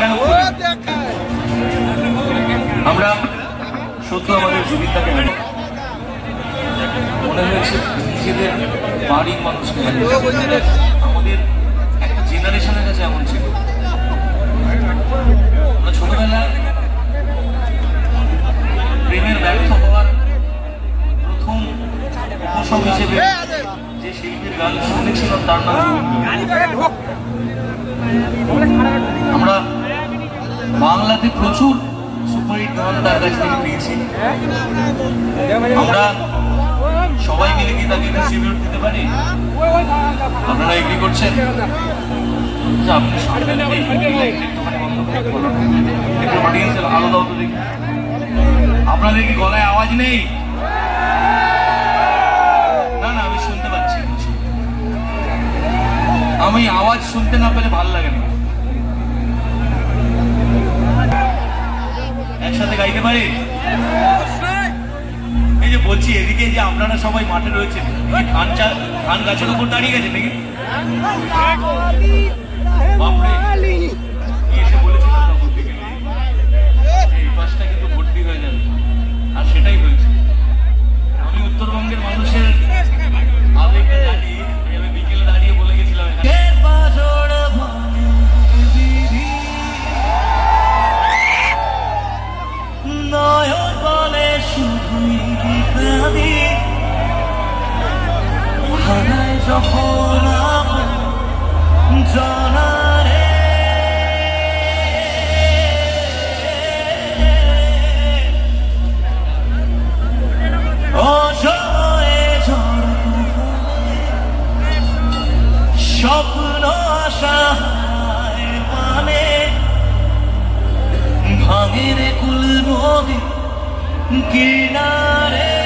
কেন আমরা সত্য আমাদের সুবিধাকে মনে হয়েছে নিজেদের বাড়ির মানুষকে আমাদের একটা জেনারেশনের কাছে এমন ছিল। আমরা ছোটবেলায় প্রেমের ব্যর্থ হওয়ার প্রথম উপশম হিসেবে যে শিল্পীর গান শুনেছিলাম তার নাম আমরা বাংলাতে প্রচুর সুপারহিট গান তার কাছ থেকে পেয়েছি। আমরা সবাই মিলে কি তাকে ট্রিবিউট দিতে পারি? আপনারা এগ্রি করছেন? আলো দাও তো দেখি। আপনাদের কি গলায় আওয়াজ নেই? না না, আমি শুনতে পাচ্ছি। আমি আওয়াজ শুনতে না পেলে ভালো লাগে না। একসাথে গাইতে পারি? এই যে বলছি, এদিকে যে আপনারা সবাই মাঠে রয়েছেন, ধান গাছের উপর দাঁড়িয়ে গেছে নাকি? এসে বলেছিলাম এই পাশটা কিন্তু ভর্তি হয়ে যাবে, আর সেটাই হয়েছে। আমি উত্তরবঙ্গের মানুষের আবেগে দাঁড়িয়ে বিকেলে দাঁড়িয়ে বলে গেছিলাম যখন জানারে স্বপ্ন আশায় মানে ভাঙের কুল নদী কিনারে